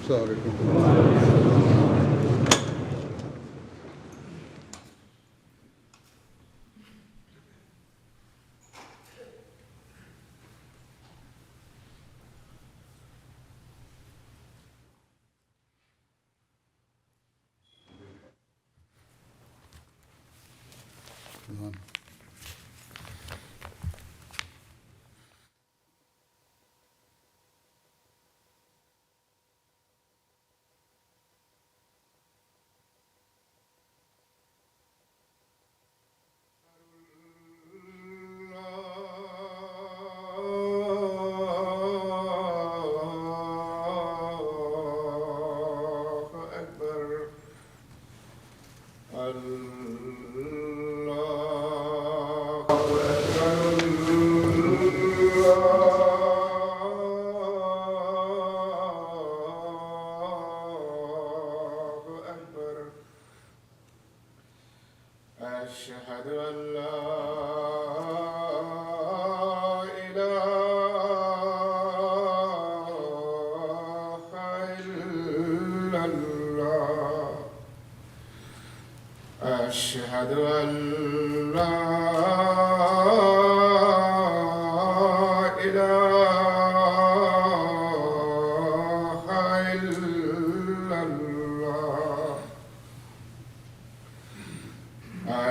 السلام علیکم. أشهد أن لا إله إلا الله. أشهد أن لا إله إلا الله.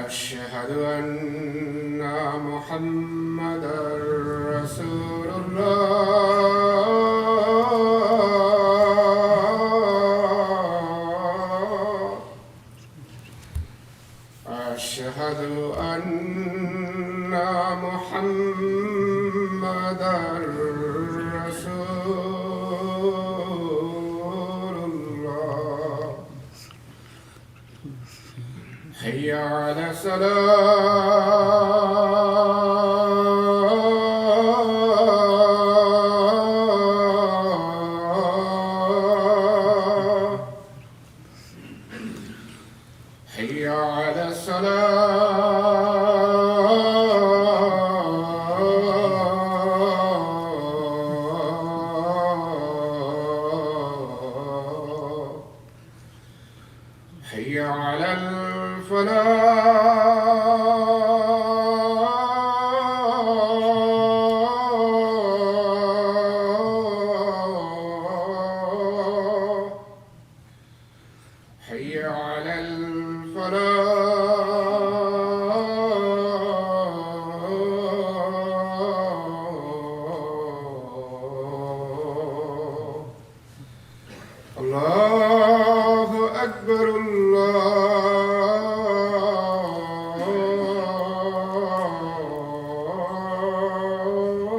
أشهد أن محمدًا رسول الله. أشهد أن محمدًا رسول الله. حي على الصلاة. حي على الصلاة. حي على الفلاح. حي على الفلاح. الله أكبر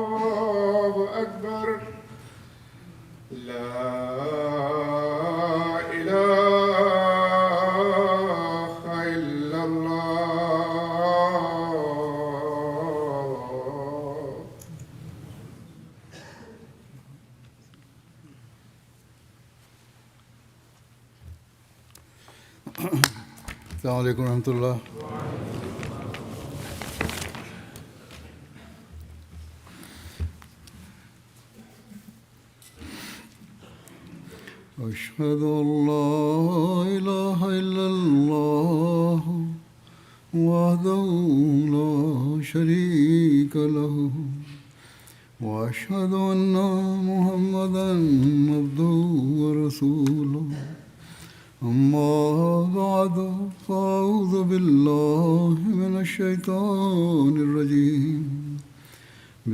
الله أكبر. لا إله إلا الله. السلام علیکم ورحمۃ اللہ. أشهد أن لا إله إلا الله وحده لا شريك له وأشهد أن محمدًا عبده ورسوله. أما بعد فأعوذ بالله من الشيطان الرجيم.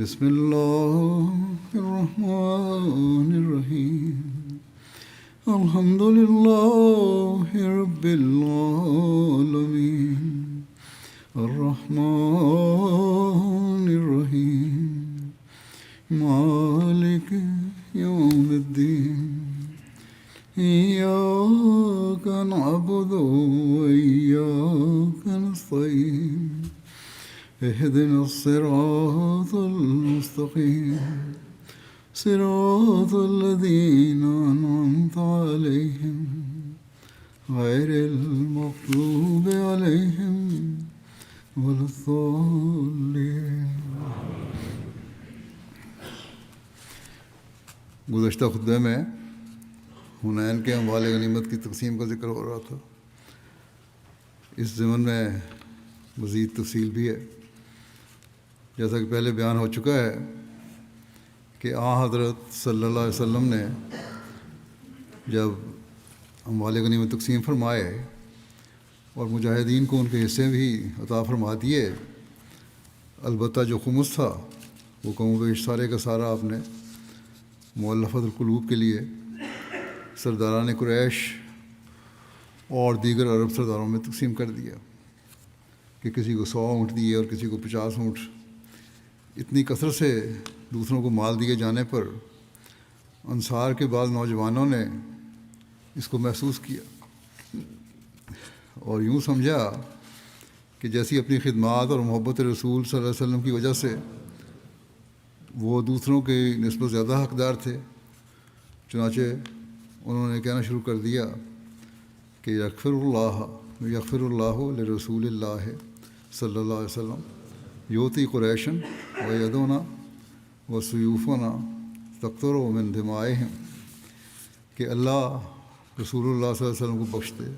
بسم الله الرحمن الرحيم. الحمد لله رب العالمين الرحمن الرحيم مالك يوم الدين. إياك نعبد وإياك نستعين. اهدنا الصراط المستقيم صراط الذين أنعمت عليهم غير المغضوب عليهم ولا الضالين. گزشتہ خطبے میں حنین کے اموال غنیمت کی تقسیم کا ذکر ہو رہا تھا۔ اس ضمن میں مزید تفصیل بھی ہے، جیسا کہ پہلے بیان ہو چکا ہے کہ حضرت صلی اللہ علیہ وسلم نے جب اموال غنیمت تقسیم فرمائے اور مجاہدین کو ان کے حصے بھی عطا فرما دیے، البتہ جو خمس تھا وہ کم و بیش سارے کا سارا آپ نے مؤلفۃ القلوب کے لیے سرداران قریش اور دیگر عرب سرداروں میں تقسیم کر دیا کہ کسی کو 100 اونٹ دیے اور کسی کو 50 اونٹ۔ اتنی کثرت سے دوسروں کو مال دیے جانے پر انصار کے بعض نوجوانوں نے اس کو محسوس کیا اور یوں سمجھا کہ جیسی اپنی خدمات اور محبت رسول صلی اللہ علیہ وسلم کی وجہ سے وہ دوسروں کے نسبت زیادہ حقدار تھے، چنانچہ انہوں نے کہنا شروع کر دیا کہ یغفر اللہ لرسول اللہ صلی اللہ علیہ وسلم یوتی قریشن و یدونا و سیوفنا تقطر من دمائہم، کہ اللہ رسول اللہ صلی اللہ علیہ وسلم کو بخش دے،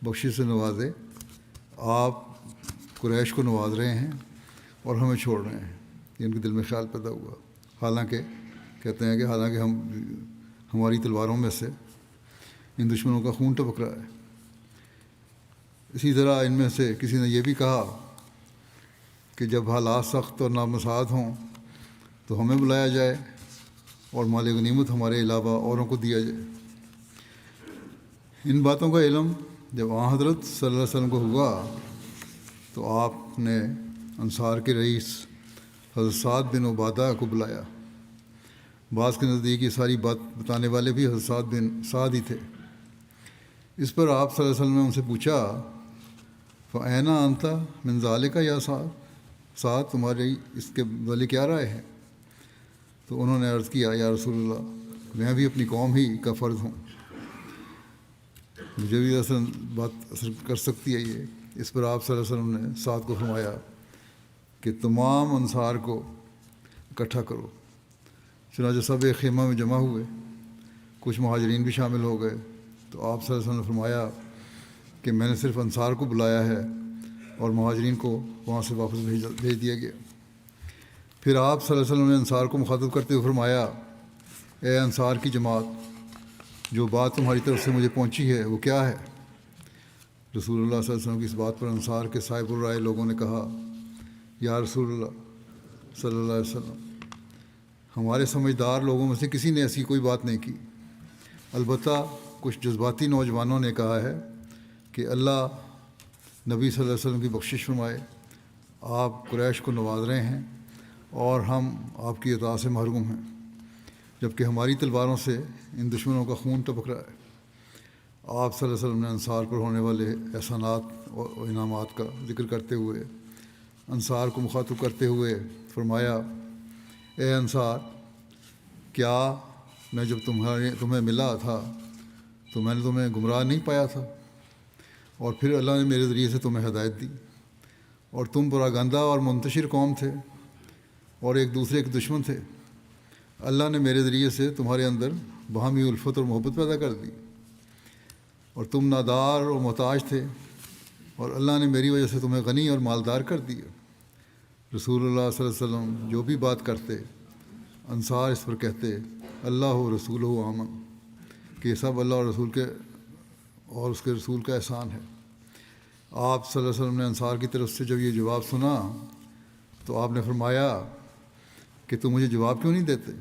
بخشش سے نوازے۔ آپ قریش کو نواز رہے ہیں اور ہمیں چھوڑ رہے ہیں، یہ ان کے دل میں خیال پیدا ہوا۔ حالانکہ کہتے ہیں کہ ہماری تلواروں میں سے ان دشمنوں کا خون ٹپک رہا ہے۔ اسی طرح ان میں سے کسی نے یہ بھی کہا کہ جب حالات سخت اور نامساعد ہوں تو ہمیں بلایا جائے اور مال غنیمت ہمارے علاوہ اوروں کو دیا جائے۔ ان باتوں کا علم جب حضرت صلی اللہ علیہ وسلم کو ہوا تو آپ نے انصار کے رئیس حضرت سعد بن عبادہ کو بلایا۔ بعض کے نزدیک یہ ساری بات بتانے والے بھی حضرت سعد بن سعد ہی تھے۔ اس پر آپ صلی اللہ علیہ وسلم نے ان سے پوچھا، فَأَيْنَ أَنْتَ مِنْ ذَلِكَ یا سعد، تمہاری اس کے والے کیا رائے ہے؟ تو انہوں نے عرض کیا، یا رسول اللہ، میں بھی اپنی قوم ہی کا فرد ہوں، مجھے بھی بات اثر کر سکتی ہے یہ۔ اس پر آپ صلی اللہ علیہ وسلم نے سعد کو فرمایا کہ تمام انصار کو اکٹھا کرو۔ چنانچہ سب ایک خیمہ میں جمع ہوئے، کچھ مہاجرین بھی شامل ہو گئے۔ تو آپ صلی اللہ علیہ وسلم نے فرمایا کہ میں نے صرف انصار کو بلایا ہے اور مہاجرین کو وہاں سے واپس بھیج دیا گیا۔ پھر آپ صلی اللہ علیہ وسلم نے انصار کو مخاطب کرتے ہوئے فرمایا، اے انصار کی جماعت، جو بات تمہاری طرف سے مجھے پہنچی ہے وہ کیا ہے؟ رسول اللہ صلی اللہ علیہ وسلم کی اس بات پر انصار کے صاحب الرائے لوگوں نے کہا، یا رسول اللہ صلی اللہ علیہ وسلم، ہمارے سمجھدار لوگوں میں سے کسی نے ایسی کوئی بات نہیں کی، البتہ کچھ جذباتی نوجوانوں نے کہا ہے کہ اللہ نبی صلی اللہ علیہ وسلم کی بخشش فرمائے، آپ قریش کو نواز رہے ہیں اور ہم آپ کی اطاعت سے محروم ہیں، جبکہ ہماری تلواروں سے ان دشمنوں کا خون ٹپک رہا ہے۔ آپ صلی اللہ علیہ وسلم نے انصار پر ہونے والے احسانات اور انعامات کا ذکر کرتے ہوئے انصار کو مخاطب کرتے ہوئے فرمایا، اے انصار، کیا میں جب تمہیں ملا تھا تو میں نے تمہیں گمراہ نہیں پایا تھا؟ اور پھر اللہ نے میرے ذریعے سے تمہیں ہدایت دی، اور تم پراگندہ اور منتشر قوم تھے اور ایک دوسرے کے دشمن تھے۔ اللہ نے میرے ذریعے سے تمہارے اندر باہمی الفت اور محبت پیدا کر دی، اور تم نادار اور محتاج تھے، اور اللہ نے میری وجہ سے تمہیں غنی اور مالدار کر دیا۔ رسول اللہ صلی اللہ علیہ وسلم جو بھی بات کرتے، انصار اس پر کہتے، اللہ و رسول و آمن، کہ یہ سب اللہ اور رسول کے اور اس کے رسول کا احسان ہے۔ آپ صلی اللہ علیہ وسلم نے انصار کی طرف سے جب یہ جواب سنا تو آپ نے فرمایا کہ تم مجھے جواب کیوں نہیں دیتے؟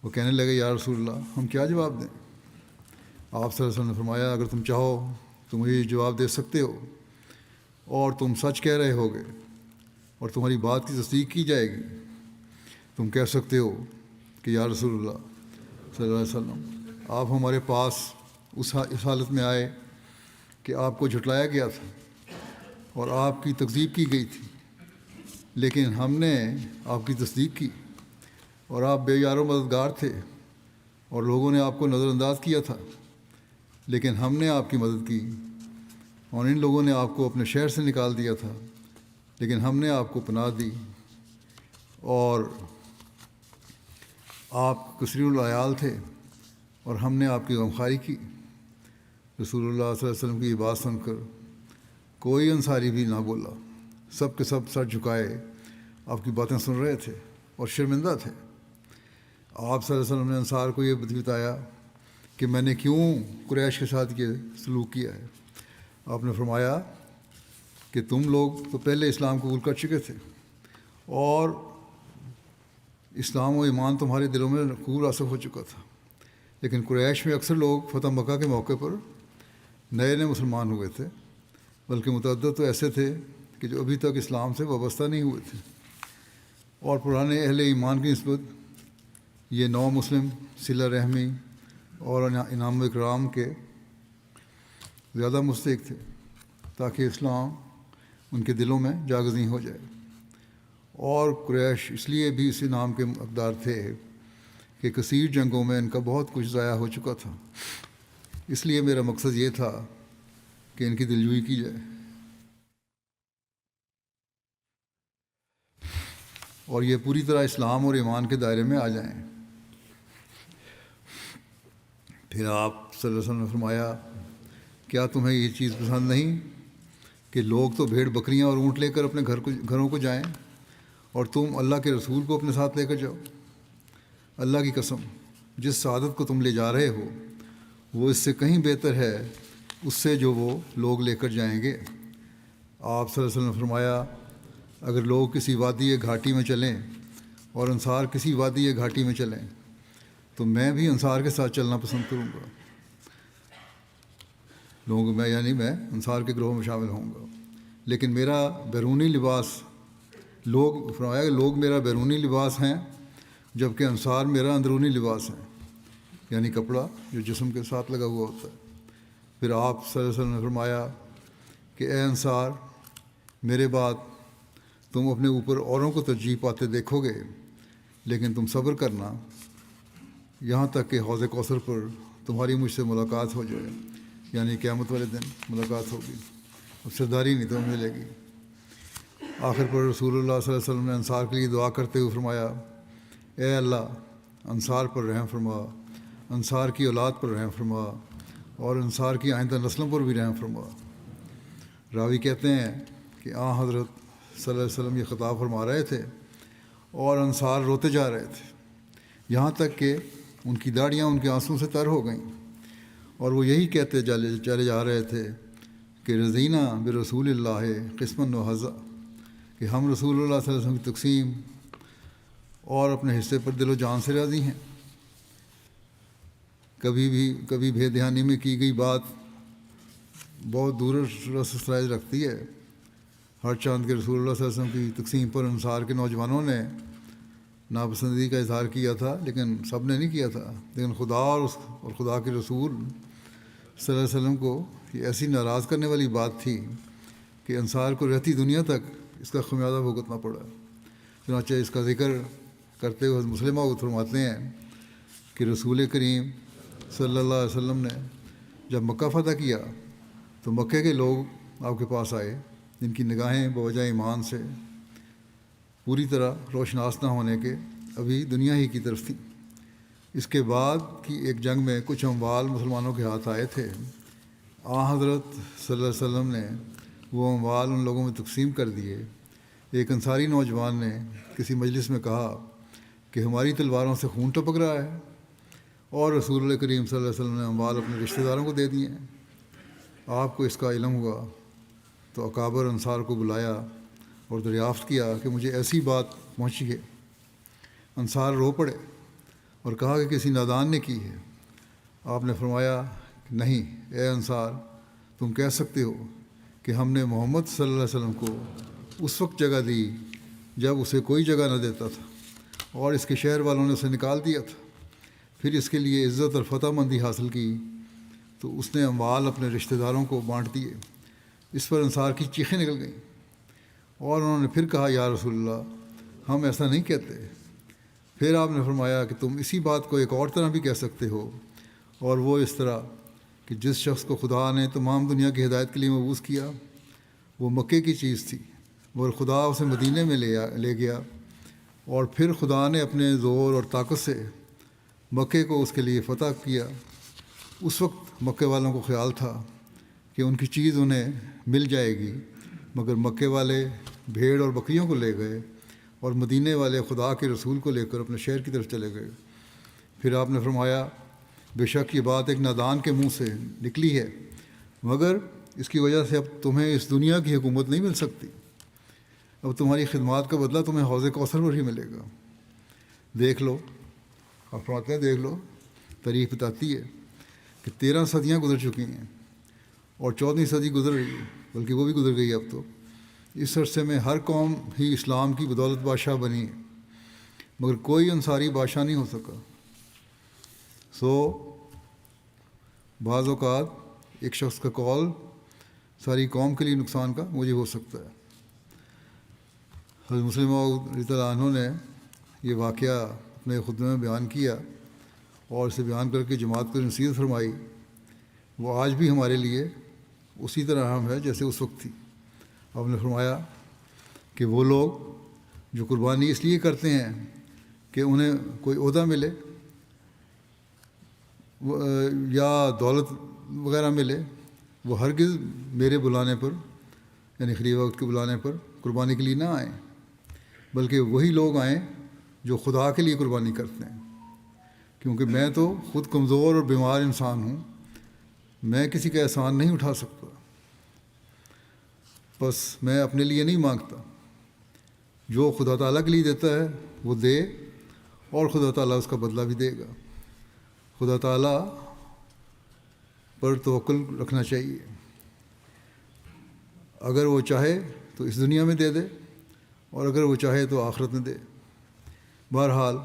وہ کہنے لگے، یا رسول اللہ، ہم کیا جواب دیں؟ آپ صلی اللہ علیہ وسلم نے فرمایا، اگر تم چاہو تو مجھے یہ جواب دے سکتے ہو، اور تم سچ کہہ رہے ہوگے اور تمہاری بات کی تصدیق کی جائے گی۔ تم کہہ سکتے ہو کہ یا رسول اللہ صلی اللہ علیہ وسلم، آپ ہمارے پاس اس حالت میں آئے کہ آپ کو جھٹلایا گیا تھا اور آپ کی تکذیب کی گئی تھی، لیکن ہم نے آپ کی تصدیق کی، اور آپ بے یار و مددگار تھے اور لوگوں نے آپ کو نظر انداز کیا تھا، لیکن ہم نے آپ کی مدد کی، اور ان لوگوں نے آپ کو اپنے شہر سے نکال دیا تھا، لیکن ہم نے آپ کو پناہ دی، اور آپ کثیر العیال تھے اور ہم نے آپ کی غمخواری کی۔ رسول اللہ صلی اللہ علیہ وسلم کی یہ بات سن کر کوئی انصاری بھی نہ بولا، سب کے سب سر جھکائے آپ کی باتیں سن رہے تھے اور شرمندہ تھے۔ آپ صلی اللہ علیہ وسلم نے انصار کو یہ بتایا کہ میں نے کیوں قریش کے ساتھ یہ سلوک کیا ہے۔ آپ نے فرمایا کہ تم لوگ تو پہلے اسلام قبول کر چکے تھے اور اسلام و ایمان تمہارے دلوں میں خوب راسخ ہو چکا تھا، لیکن قریش میں اکثر لوگ فتح مکہ کے موقع پر نئے نئے مسلمان ہوئے تھے، بلکہ متعدد تو ایسے تھے کہ جو ابھی تک اسلام سے وابستہ نہیں ہوئے تھے، اور پرانے اہل ایمان کی نسبت یہ نو مسلم صلہ رحمی اور انعام و اکرام کے زیادہ مستحق تھے، تاکہ اسلام ان کے دلوں میں جاگزیں ہو جائے۔ اور قریش اس لیے بھی اس انعام کے حقدار تھے کہ کثیر جنگوں میں ان کا بہت کچھ ضائع ہو چکا تھا، اس لیے میرا مقصد یہ تھا کہ ان کی دلجوئی کی جائے اور یہ پوری طرح اسلام اور ایمان کے دائرے میں آ جائیں۔ پھر آپ صلی اللہ علیہ وسلم نے فرمایا، کیا تمہیں یہ چیز پسند نہیں کہ لوگ تو بھیڑ بکریاں اور اونٹ لے کر اپنے گھروں کو جائیں اور تم اللہ کے رسول کو اپنے ساتھ لے کر جاؤ؟ اللہ کی قسم، جس سعادت کو تم لے جا رہے ہو وہ اس سے کہیں بہتر ہے اس سے جو وہ لوگ لے کر جائیں گے۔ آپ صلی اللہ علیہ وسلم نے فرمایا، اگر لوگ کسی وادی یا گھاٹی میں چلیں اور انصار کسی وادی یا گھاٹی میں چلیں تو میں بھی انصار کے ساتھ چلنا پسند کروں گا۔ میں انصار کے گروہ میں شامل ہوں گا، لیکن میرا بیرونی لباس لوگ میرا بیرونی لباس ہیں، جبکہ انصار میرا اندرونی لباس ہے، یعنی کپڑا جو جسم کے ساتھ لگا ہوا ہوتا ہے۔ پھر آپ صلی اللہ علیہ وسلم نے فرمایا کہ اے انصار، میرے بعد تم اپنے اوپر اوروں کو ترجیح پاتے دیکھو گے، لیکن تم صبر کرنا یہاں تک کہ حوض کوثر پر تمہاری مجھ سے ملاقات ہو جائے، یعنی قیامت والے دن ملاقات ہوگی، اب سرداری نہیں تمہیں ملے گی۔ آخر پر رسول اللہ صلی اللہ علیہ وسلم نے انصار کے لیے دعا کرتے ہوئے فرمایا، اے اللہ، انصار پر رحم فرما، انصار کی اولاد پر رحم فرما اور انصار کی آئندہ نسلوں پر بھی رحم فرما۔ راوی کہتے ہیں کہ حضرت صلی اللہ علیہ وسلم یہ خطاب فرما رہے تھے اور انصار روتے جا رہے تھے، یہاں تک کہ ان کی داڑیاں ان کے آنسوں سے تر ہو گئیں، اور وہ یہی کہتے چلے جا رہے تھے کہ رضینہ برسول اللہ قسمًا و حظا، کہ ہم رسول اللہ صلی اللہ علیہ وسلم کی تقسیم اور اپنے حصے پر دل و جان سے راضی ہیں۔ کبھی بے دھیانی میں کی گئی بات بہت دور رسائی رکھتی ہے۔ ہر چاند کے رسول اللہ صلی اللہ علیہ وسلم کی تقسیم پر انصار کے نوجوانوں نے ناپسندی کا اظہار کیا تھا، لیکن سب نے نہیں کیا تھا، لیکن خدا اور خدا کے رسول صلی اللہ علیہ وسلم کو یہ ایسی ناراض کرنے والی بات تھی کہ انصار کو رہتی دنیا تک اس کا خمیازہ بھگتنا پڑا۔ چنانچہ اس کا ذکر کرتے ہوئے مسلمہ فرماتے ہیں کہ رسول کریم صلی اللہ علیہ وسلم نے جب مکہ فتح کیا تو مکے کے لوگ آپ کے پاس آئے جن کی نگاہیں بوجہ ایمان سے پوری طرح روشناس نہ ہونے کے ابھی دنیا ہی کی طرف تھیں۔ اس کے بعد کی ایک جنگ میں کچھ اموال مسلمانوں کے ہاتھ آئے تھے۔ حضرت صلی اللہ علیہ وسلم نے وہ اموال ان لوگوں میں تقسیم کر دیے۔ ایک انصاری نوجوان نے کسی مجلس میں کہا کہ ہماری تلواروں سے خون ٹپک رہا ہے، اور رسول اللہ کریم صلی اللہ علیہ وسلم نے اموال اپنے رشتہ داروں کو دے دیے ہیں۔ آپ کو اس کا علم ہوا تو اکابر انصار کو بلایا اور دریافت کیا کہ مجھے ایسی بات پہنچی ہے۔ انصار رو پڑے اور کہا کہ کسی نادان نے کی ہے۔ آپ نے فرمایا کہ نہیں اے انصار، تم کہہ سکتے ہو کہ ہم نے محمد صلی اللہ علیہ وسلم کو اس وقت جگہ دی جب اسے کوئی جگہ نہ دیتا تھا اور اس کے شہر والوں نے اسے نکال دیا تھا، پھر اس کے لیے عزت اور فتح مندی حاصل کی تو اس نے اموال اپنے رشتہ داروں کو بانٹ دیے۔ اس پر انصار کی چیخیں نکل گئیں اور انہوں نے پھر کہا یا رسول اللہ، ہم ایسا نہیں کہتے۔ پھر آپ نے فرمایا کہ تم اسی بات کو ایک اور طرح بھی کہہ سکتے ہو، اور وہ اس طرح کہ جس شخص کو خدا نے تمام دنیا کی ہدایت کے لیے مبعوث کیا وہ مکے کی چیز تھی، مگر خدا اسے مدینے میں لے گیا، اور پھر خدا نے اپنے زور اور طاقت سے مکے کو اس کے لیے فتح کیا، اس وقت مکے والوں کو خیال تھا کہ ان کی چیز انہیں مل جائے گی، مگر مکے والے بھیڑ اور بکریوں کو لے گئے اور مدینے والے خدا کے رسول کو لے کر اپنے شہر کی طرف چلے گئے۔ پھر آپ نے فرمایا بے شک یہ بات ایک نادان کے منہ سے نکلی ہے، مگر اس کی وجہ سے اب تمہیں اس دنیا کی حکومت نہیں مل سکتی، اب تمہاری خدمات کا بدلہ تمہیں حوض کوثر پر ہی ملے گا۔ دیکھ لو، آپ فرماتے ہیں دیکھ لو، تاریخ بتاتی ہے کہ 13 صدیاں گزر چکی ہیں اور 14ویں صدی گزر رہی ہے، بلکہ وہ بھی گزر گئی اب تو۔ اس عرصے میں ہر قوم ہی اسلام کی بدولت بادشاہ بنی ہے، مگر کوئی انصاری بادشاہ نہیں ہو سکا۔ بعض اوقات ایک شخص کا قول ساری قوم کے لیے نقصان کا موجب ہو سکتا ہے۔ حضرت مسلم موعود رضی اللہ عنہ نے یہ واقعہ اپنے خطبے میں بیان کیا اور اسے بیان کر کے جماعت کو نصیحت فرمائی۔ وہ آج بھی ہمارے لیے اسی طرح اہم ہے جیسے اس وقت تھی۔ آپ نے فرمایا کہ وہ لوگ جو قربانی اس لیے کرتے ہیں کہ انہیں کوئی عہدہ ملے یا دولت وغیرہ ملے، وہ ہرگز میرے بلانے پر یعنی خلیفہ وقت کے بلانے پر قربانی کے لیے نہ آئیں، بلکہ وہی لوگ آئیں جو خدا کے لیے قربانی کرتے ہیں، کیونکہ میں تو خود کمزور اور بیمار انسان ہوں، میں کسی کا احسان نہیں اٹھا سکتا، بس میں اپنے لیے نہیں مانگتا، جو خدا تعالیٰ کے لیے دیتا ہے وہ دے اور خدا تعالیٰ اس کا بدلہ بھی دے گا۔ خدا تعالیٰ پر توکل رکھنا چاہیے، اگر وہ چاہے تو اس دنیا میں دے دے اور اگر وہ چاہے تو آخرت میں دے۔ بہرحال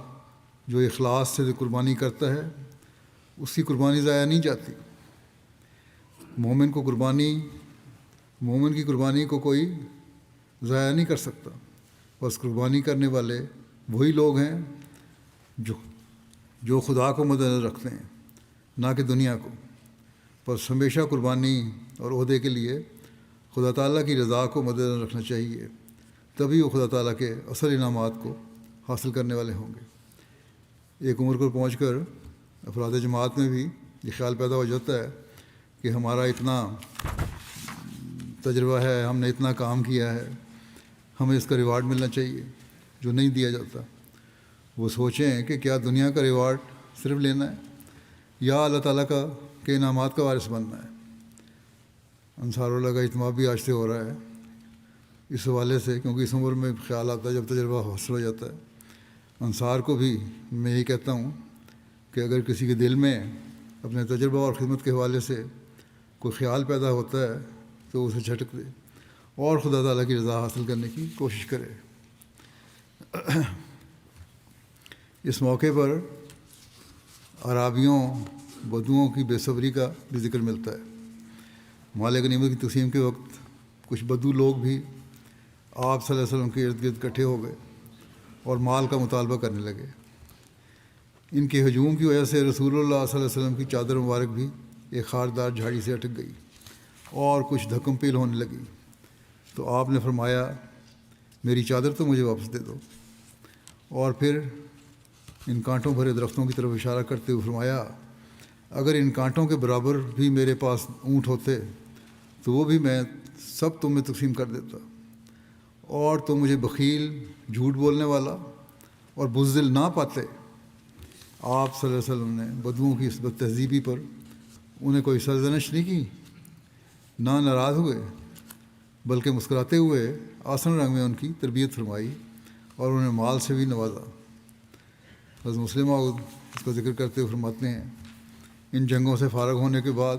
جو اخلاص سے قربانی کرتا ہے اس کی قربانی ضائع نہیں جاتی۔ مومن کی قربانی کو کوئی ضائع نہیں کر سکتا، بس قربانی کرنے والے وہی لوگ ہیں جو خدا کو مد نظر رکھتے ہیں، نہ کہ دنیا کو۔ بس ہمیشہ قربانی اور عہدے کے لیے خدا تعالیٰ کی رضا کو مد نظر رکھنا چاہیے، تبھی وہ خدا تعالیٰ کے اصل انعامات کو حاصل کرنے والے ہوں گے۔ ایک عمر پر پہنچ کر افراد جماعت میں بھی یہ خیال پیدا ہو جاتا ہے کہ ہمارا اتنا تجربہ ہے، ہم نے اتنا کام کیا ہے، ہمیں اس کا ریوارڈ ملنا چاہیے جو نہیں دیا جاتا۔ وہ سوچیں کہ کیا دنیا کا ریوارڈ صرف لینا ہے یا اللہ تعالیٰ کے انعامات کا وارث بننا ہے۔ انصار اللہ کا اجتماع بھی آج سے ہو رہا ہے اس حوالے سے، کیونکہ اس عمر میں خیال آتا ہے جب تجربہ حاصل ہو جاتا ہے۔ انصار کو بھی میں یہی کہتا ہوں کہ اگر کسی کے دل میں اپنے تجربہ اور خدمت کے حوالے سے کوئی خیال پیدا ہوتا ہے تو اسے جھٹک دے اور خدا تعالیٰ کی رضا حاصل کرنے کی کوشش کرے۔ اس موقع پر عرابیوں بدوؤں کی بے صبری کا بھی ذکر ملتا ہے۔ مال غنیمت کی تقسیم کے وقت کچھ بدو لوگ بھی آپ صلی اللہ علیہ وسلم کے ارد گرد اکٹھے ہو گئے اور مال کا مطالبہ کرنے لگے۔ ان کے ہجوم کی وجہ سے رسول اللہ صلی اللہ علیہ وسلم کی چادر مبارک بھی ایک خاردار جھاڑی سے اٹک گئی اور کچھ دھکم پیل ہونے لگی، تو آپ نے فرمایا میری چادر تو مجھے واپس دے دو، اور پھر ان کانٹوں بھرے درختوں کی طرف اشارہ کرتے ہوئے فرمایا اگر ان کانٹوں کے برابر بھی میرے پاس اونٹ ہوتے تو وہ بھی میں سب تم میں تقسیم کر دیتا، اور تم مجھے بخیل، جھوٹ بولنے والا اور بزدل نہ پاتے۔ آپ صلی اللہ علیہ وسلم نے بدوؤں کی اس بد تہذیبی پر انہیں کوئی سرزنش نہیں کی، نہ ناراض ہوئے، بلکہ مسکراتے ہوئے آسن رنگ میں ان کی تربیت فرمائی اور انہیں مال سے بھی نوازا۔ حضرت مسلم موعود اس کا ذکر کرتے ہوئے فرماتے ہیں ان جنگوں سے فارغ ہونے کے بعد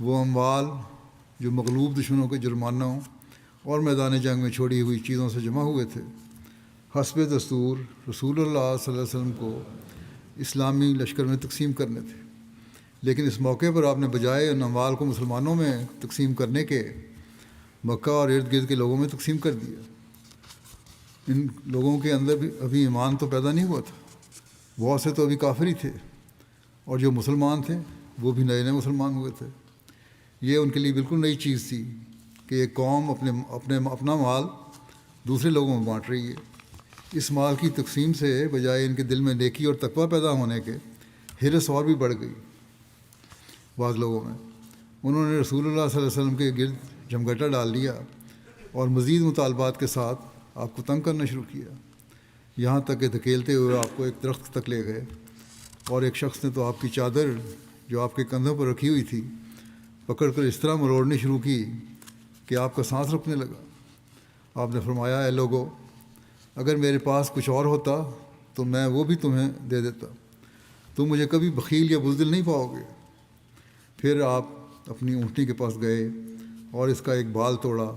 وہ اموال جو مغلوب دشمنوں کے جرمانوں اور میدان جنگ میں چھوڑی ہوئی چیزوں سے جمع ہوئے تھے، حسب دستور رسول اللہ صلی اللہ علیہ وسلم کو اسلامی لشکر میں تقسیم کرنے تھے، لیکن اس موقع پر آپ نے بجائے ان اموال کو مسلمانوں میں تقسیم کرنے کے مکہ اور ارد گرد کے لوگوں میں تقسیم کر دیا۔ ان لوگوں کے اندر بھی ابھی ایمان تو پیدا نہیں ہوا تھا، بہت سے تو ابھی کافر ہی تھے، اور جو مسلمان تھے وہ بھی نئے نئے مسلمان ہوئے تھے۔ یہ ان کے لیے بالکل نئی چیز تھی کہ ایک قوم اپنا مال دوسرے لوگوں میں بانٹ رہی ہے۔ اس مال کی تقسیم سے بجائے ان کے دل میں نیکی اور تقویٰ پیدا ہونے کے حرص اور بھی بڑھ گئی بعض لوگوں میں۔ انہوں نے رسول اللہ صلی اللہ علیہ وسلم کے گرد جمگٹا ڈال لیا اور مزید مطالبات کے ساتھ آپ کو تنگ کرنا شروع کیا، یہاں تک کہ دھکیلتے ہوئے آپ کو ایک درخت تک لے گئے، اور ایک شخص نے تو آپ کی چادر جو آپ کے کندھوں پر رکھی ہوئی تھی پکڑ کر اس طرح مروڑنی شروع کی کہ آپ کا سانس رکنے لگا۔ آپ نے فرمایا، اے لوگو، اگر میرے پاس کچھ اور ہوتا تو میں وہ بھی تمہیں دے دیتا، تم مجھے کبھی بخیل یا بزدل نہیں پاؤ گے۔ پھر آپ اپنی اونٹنی کے پاس گئے اور اس کا ایک بال توڑا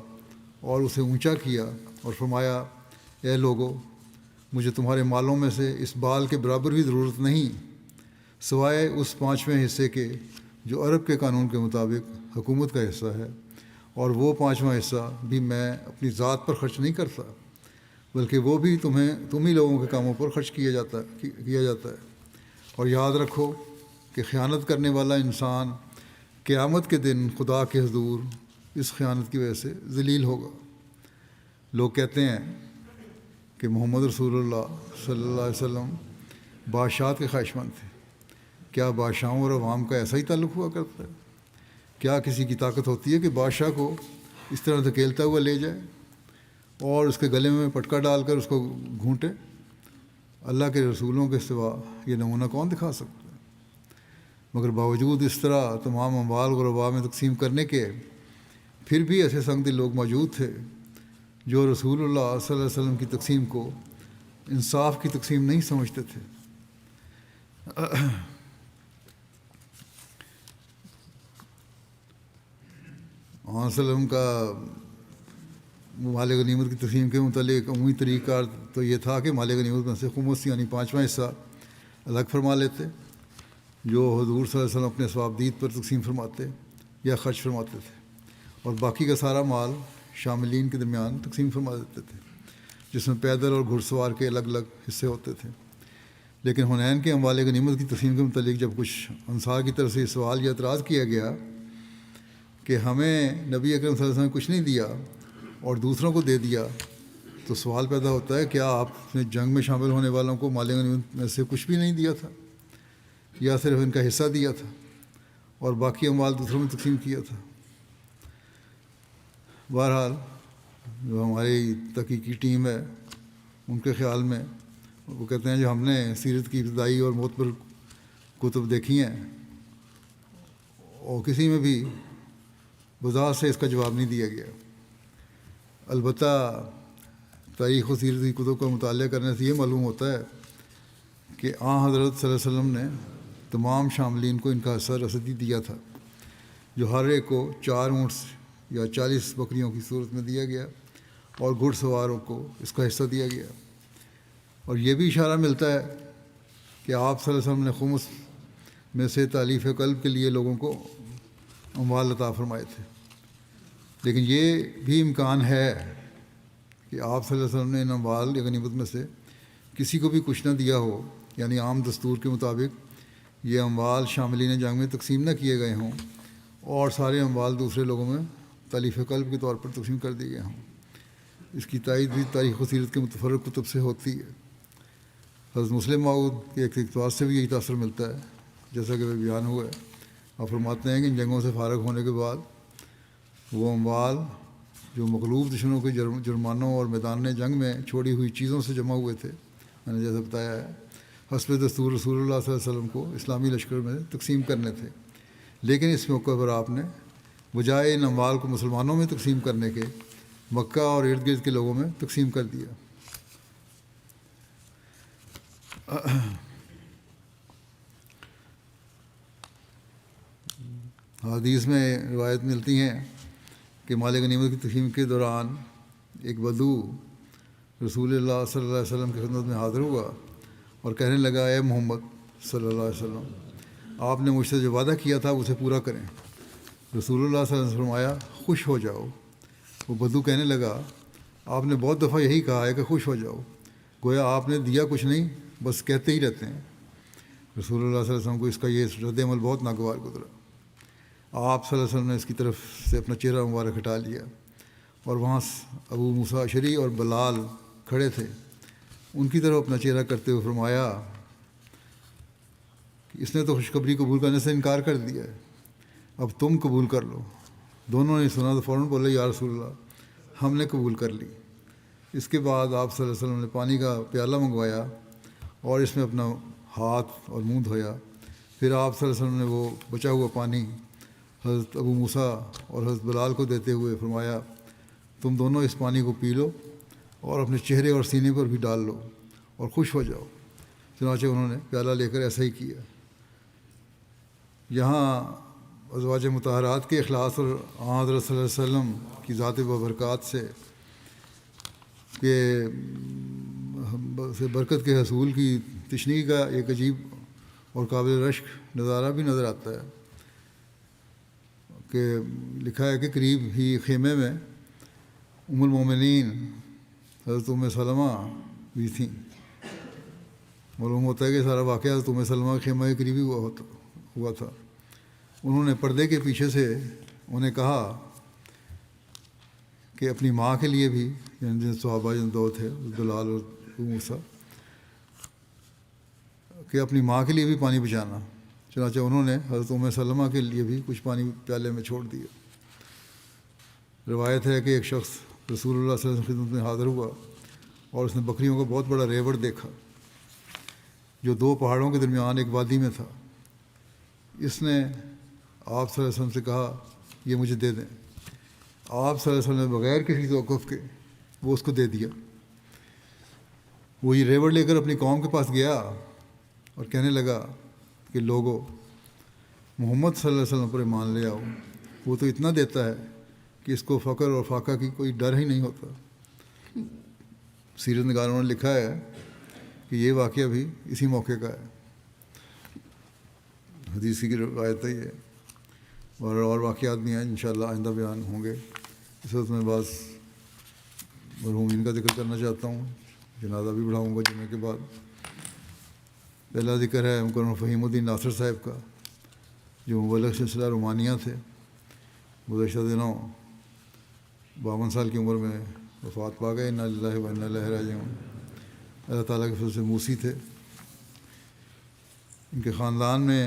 اور اسے اونچا کیا اور فرمایا، اے لوگو، مجھے تمہارے مالوں میں سے اس بال کے برابر بھی ضرورت نہیں، سوائے اس 5ویں حصے کے جو عرب کے قانون کے مطابق حکومت کا حصہ ہے، اور وہ 5واں حصہ بھی میں اپنی ذات پر خرچ نہیں کرتا، بلکہ وہ بھی تم ہی لوگوں کے کاموں پر خرچ کیا جاتا ہے۔ اور یاد رکھو کہ خیانت کرنے والا انسان قیامت کے دن خدا کے حضور اس خیانت کی وجہ سے ذلیل ہوگا۔ لوگ کہتے ہیں کہ محمد رسول اللہ صلی اللہ علیہ وسلم بادشاہت کے خواہشمند تھے۔ کیا بادشاہوں اور عوام کا ایسا ہی تعلق ہوا کرتا ہے؟ کیا کسی کی طاقت ہوتی ہے کہ بادشاہ کو اس طرح دھکیلتا ہوا لے جائے اور اس کے گلے میں پٹکا ڈال کر اس کو گھونٹے؟ اللہ کے رسولوں کے سوا یہ نمونہ کون دکھا سکتا ہے؟ مگر باوجود اس طرح تمام اموال غربا میں تقسیم کرنے کے، پھر بھی ایسے سنگ دل لوگ موجود تھے جو رسول اللہ صلی اللہ علیہ وسلم کی تقسیم کو انصاف کی تقسیم نہیں سمجھتے تھے۔ علیہ وسلم کا مال غنیمت کی تقسیم کے متعلق عمومی طریقہ تو یہ تھا کہ مال غنیمت میں سے خمس یعنی 5واں حصہ الگ فرما لیتے، جو حضور صلی اللہ علیہ وسلم اپنے اسباب پر تقسیم فرماتے یا خرچ فرماتے تھے، اور باقی کا سارا مال شاملین کے درمیان تقسیم فرما دیتے تھے، جس میں پیدل اور گھڑ سوار کے الگ الگ حصے ہوتے تھے۔ لیکن حنین کے اموال غنیمت کی تقسیم کے متعلق جب کچھ انصار کی طرف سے سوال یا اعتراض کیا گیا کہ ہمیں نبی اکرم صلی اللہ علیہ وسلم نے کچھ نہیں دیا اور دوسروں کو دے دیا، تو سوال پیدا ہوتا ہے، کیا آپ نے جنگ میں شامل ہونے والوں کو مال غنیمت میں سے کچھ بھی نہیں دیا تھا، یا صرف ان کا حصہ دیا تھا اور باقی اموال دوسروں میں تقسیم کیا تھا؟ بہرحال جو ہماری تحقیقی ٹیم ہے ان کے خیال میں وہ کہتے ہیں جو ہم نے سیرت کی ابتدائی اور معتبر کتب دیکھی ہیں اور کسی میں بھی وضاحت سے اس کا جواب نہیں دیا گیا۔ البتہ تاریخ و سیرت کی کتب کا مطالعہ کرنے سے یہ معلوم ہوتا ہے کہ حضرت صلی اللہ علیہ وسلم نے تمام شاملین کو ان کا حصہ رسدی دیا تھا، جو ہر ایک کو 4 اونٹ یا 40 بکریوں کی صورت میں دیا گیا، اور گھڑ سواروں کو اس کا حصہ دیا گیا۔ اور یہ بھی اشارہ ملتا ہے کہ آپ صلی اللہ علیہ وسلم نے خمس میں سے تالیف قلب کے لیے لوگوں کو اموال عطا فرمائے تھے، لیکن یہ بھی امکان ہے کہ آپ صلی اللہ علیہ وسلم نے ان اموال یا غنیمت میں سے کسی کو بھی کچھ نہ دیا ہو، یعنی عام دستور کے مطابق یہ اموال شاملین جنگ میں تقسیم نہ کیے گئے ہوں اور سارے اموال دوسرے لوگوں میں تالیف قلب کے طور پر تقسیم کر دیے گئے ہوں۔ اس کی تائید بھی تاریخ و سیرت کے متفرق کتب سے ہوتی ہے۔ حضرت مسلم موعود کے ایک اقتباس سے بھی یہی تاثر ملتا ہے، جیسا کہ بیان ہوا ہے۔ آپ فرماتے ہیں کہ ان جنگوں سے فارغ ہونے کے بعد وہ اموال جو مغلوب دشمنوں کے جرمانوں اور میدان جنگ میں چھوڑی ہوئی چیزوں سے جمع ہوئے تھے، میں نے جیسا بتایا ہے، حسب دستور رسول اللہ صلی اللہ علیہ وسلم کو اسلامی لشکر میں تقسیم کرنے تھے، لیکن اس موقع پر آپ نے بجائے ان اموال کو مسلمانوں میں تقسیم کرنے کے مکہ اور ارد گرد کے لوگوں میں تقسیم کر دیا۔ حدیث میں روایت ملتی ہیں کہ مال غنیمت کی تقسیم کے دوران ایک بدو رسول اللہ صلی اللہ علیہ وسلم کی خدمت میں حاضر ہوا اور کہنے لگا، اے محمد صلی اللہ علیہ وسلم، آپ نے مجھ سے جو وعدہ کیا تھا اسے پورا کریں۔ رسول اللہ صلی اللہ علیہ وسلم نے فرمایا، خوش ہو جاؤ۔ وہ بدو کہنے لگا، آپ نے بہت دفعہ یہی کہا ہے کہ خوش ہو جاؤ، گویا آپ نے دیا کچھ نہیں، بس کہتے ہی رہتے ہیں۔ رسول اللہ صلی اللہ علیہ وسلم کو اس کا یہ رد عمل بہت ناگوار گزرا۔ آپ صلی اللہ علیہ وسلم نے اس کی طرف سے اپنا چہرہ مبارک ہٹا لیا، اور وہاں ابو موسیٰ اشعری اور بلال کھڑے تھے، ان کی طرف اپنا چہرہ کرتے ہوئے فرمایا اس نے تو خوشخبری قبول کرنے سے انکار کر دیا ہے، اب تم قبول کر لو۔ دونوں نے سنا تو فوراً بولے یا رسول اللہ ہم نے قبول کر لی۔ اس کے بعد آپ صلی اللہ علیہ وسلم نے پانی کا پیالہ منگوایا اور اس میں اپنا ہاتھ اور منہ دھویا۔ پھر آپ صلی اللہ علیہ وسلم نے وہ بچا ہوا پانی حضرت ابو موسیٰ اور حضرت بلال کو دیتے ہوئے فرمایا تم دونوں اس پانی کو پی لو اور اپنے چہرے اور سینے پر بھی ڈال لو اور خوش ہو جاؤ۔ چنانچہ انہوں نے پیالہ لے کر ایسا ہی کیا۔ یہاں ازواج مطہرات کے اخلاص اور حضرت صلی اللہ علیہ وسلم کی ذات ببرکات سے برکت کے حصول کی تشنیع کا ایک عجیب اور قابل رشک نظارہ بھی نظر آتا ہے کہ لکھا ہے کہ قریب ہی خیمے میں ام المومنین حضرت ام سلمہ بھی تھیں۔ معلوم ہوتا ہے کہ سارا واقعہ حضرت ام سلمہ کے خیمہ کے قریب ہی ہوا تھا۔ انہوں نے پردے کے پیچھے سے انہیں کہا کہ اپنی ماں کے لیے بھی، یعنی جن صحابہ جن دو تھے بلال اور ابو موسیٰ، کہ اپنی ماں کے لیے بھی پانی بچانا۔ چنانچہ انہوں نے حضرت ام سلمہ کے لیے بھی کچھ پانی پیالے میں چھوڑ دیا۔ روایت ہے کہ ایک شخص رسول اللہ صلی اللہ علیہ وسلم کی خدمت میں حاضر ہوا اور اس نے بکریوں کا بہت بڑا ریوڑ دیکھا جو دو پہاڑوں کے درمیان ایک وادی میں تھا۔ اس نے آپ صلی اللہ علیہ وسلم سے کہا یہ مجھے دے دیں۔ آپ صلی اللہ علیہ وسلم نے بغیر کسی توقف کے وہ اس کو دے دیا۔ وہ یہ ریوڑ لے کر اپنی قوم کے پاس گیا اور کہنے لگا کہ لوگو محمد صلی اللہ علیہ وسلم پر ایمان لے آؤ، وہ تو اتنا دیتا ہے کہ اس کو فقر اور فاقہ کی کوئی ڈر ہی نہیں ہوتا۔ سیرت نگاروں نے لکھا ہے کہ یہ واقعہ بھی اسی موقع کا ہے، حدیثی کی روایت ہے یہ، اور واقعات بھی ہیں انشاءاللہ آئندہ بیان ہوں گے۔ اس وقت میں بعض مرحومین کا ذکر کرنا چاہتا ہوں، جنازہ بھی پڑھاؤں گا جمعے کے بعد۔ پہلا ذکر ہے مکرم فہیم الدین ناصر صاحب کا جو مبلغ سلسلہ رومانیہ تھے۔ گزشتہ دنوں 52 سال کی عمر میں وفات پا گئے، انا للہ و انا الیہ راجعون۔ اللہ تعالیٰ کے فضل سے موسی تھے۔ ان کے خاندان میں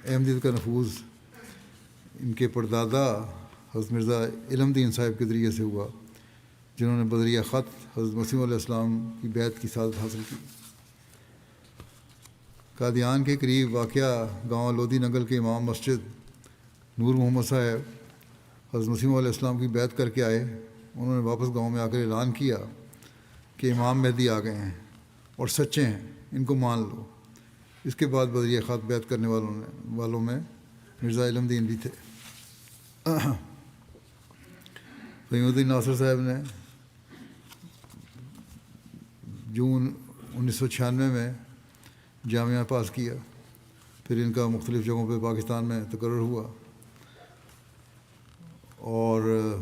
احمدیت کا نفوذ ان کے پردادا حضرت مرزا علم دین صاحب کے ذریعے سے ہوا، جنہوں نے بذریعہ خط حضرت مسیح علیہ السلام کی بیعت کی سعادت حاصل کی۔ قادیان کے قریب واقع گاؤں لودھی نگل کے امام مسجد نور محمد صاحب حضرت مسیح علیہ السلام کی بیعت کر کے آئے۔ انہوں نے واپس گاؤں میں آ کر اعلان کیا کہ امام مہدی آ گئے ہیں اور سچے ہیں، ان کو مان لو۔ اس کے بعد بذریعہ خط بیعت کرنے والوں میں مرزا علم دین بھی تھے۔ فہیم الدین ناصر صاحب نے جون 1996 میں جامعہ پاس کیا، پھر ان کا مختلف جگہوں پہ پاکستان میں تقرر ہوا اور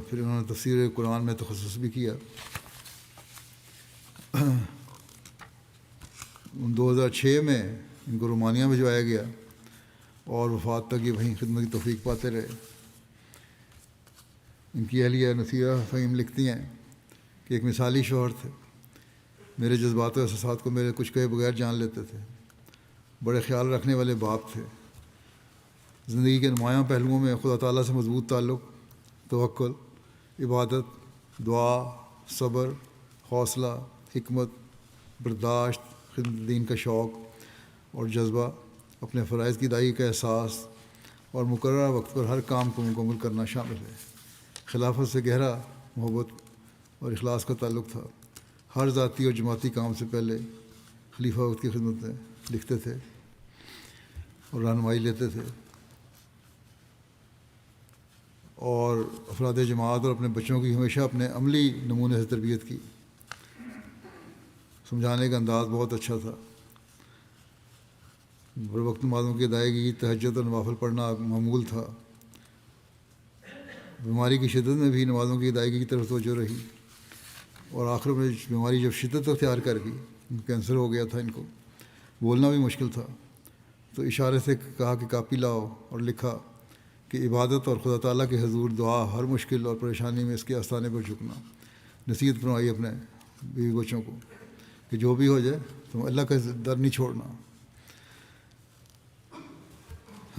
پھر انہوں نے تفسیر قرآن میں تخصص بھی کیا۔ 2006 میں ان کو رومانیہ بھجوایا گیا اور وفات تک یہ وہیں خدمت کی توفیق پاتے رہے۔ ان کی اہلیہ نصیرہ فہیم لکھتی ہیں کہ ایک مثالی شوہر تھے، میرے جذبات و احساسات کو میرے کچھ کہے بغیر جان لیتے تھے، بڑے خیال رکھنے والے باپ تھے، زندگی کے نمایاں پہلوؤں میں خدا تعالیٰ سے مضبوط تعلق، توکل، عبادت، دعا، صبر، حوصلہ، حکمت، برداشت، خدمت دین کا شوق اور جذبہ، اپنے فرائض کی ادائیگی کا احساس اور مقررہ وقت پر ہر کام کو مکمل کرنا شامل ہے۔ خلافت سے گہرا محبت اور اخلاص کا تعلق تھا۔ ہر ذاتی اور جماعتی کام سے پہلے خلیفہ وقت کی خدمت میں لکھتے تھے اور رہنمائی لیتے تھے، اور افراد جماعت اور اپنے بچوں کی ہمیشہ اپنے عملی نمونے سے تربیت کی۔ سمجھانے کا انداز بہت اچھا تھا۔ بر وقت نمازوں کی ادائیگی، تہجد اور نوافل پڑھنا معمول تھا۔ بیماری کی شدت میں بھی نمازوں کی ادائیگی کی طرف توجہ رہی، اور آخر میں بیماری جب شدت اختیار کر گئی، کینسر ہو گیا تھا، ان کو بولنا بھی مشکل تھا، تو اشارے سے کہا کہ کاپی لاؤ، اور لکھا کہ عبادت اور خدا تعالیٰ کے حضور دعا، ہر مشکل اور پریشانی میں اس کے آستانے پر جھکنا۔ نصیحت فرمائی اپنے بیوی بچوں کو کہ جو بھی ہو جائے تم اللہ کا در نہیں چھوڑنا۔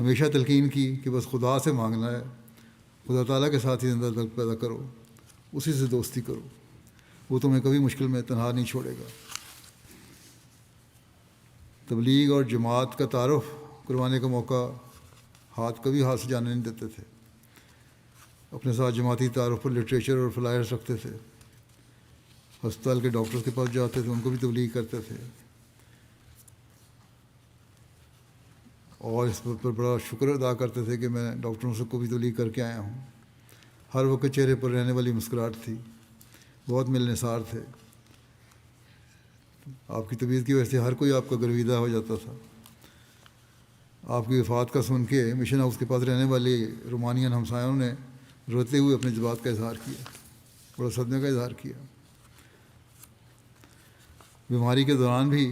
ہمیشہ تلقین کی کہ بس خدا سے مانگنا ہے، خدا تعالیٰ کے ساتھ ہی زندہ پیدا کرو، اسی سے دوستی کرو، وہ تمہیں کبھی مشکل میں تنہا نہیں چھوڑے گا۔ تبلیغ اور جماعت کا تعارف کروانے کا موقع کبھی ہاتھ سے جانے نہیں دیتے تھے۔ اپنے ساتھ جماعتی تعارف پر لٹریچر اور فلائرز رکھتے تھے، ہسپتال کے ڈاکٹرز کے پاس جاتے تھے، ان کو بھی تبلیغ کرتے تھے، اور اس پر بڑا شکر ادا کرتے تھے کہ میں ڈاکٹروں سے کو بھی تبلیغ کر کے آیا ہوں۔ ہر وقت چہرے پر رہنے والی مسکراہٹ تھی، بہت ملنسار تھے۔ آپ کی طبیعت کی وجہ سے ہر کوئی آپ کا گرویدہ ہو جاتا تھا۔ آپ کی وفات کا سن کے مشن ہاؤس کے پاس رہنے والے رومانین ہمسایوں نے روتے ہوئے اپنے جذبات کا اظہار کیا، بڑا صدمے کا اظہار کیا۔ بیماری کے دوران بھی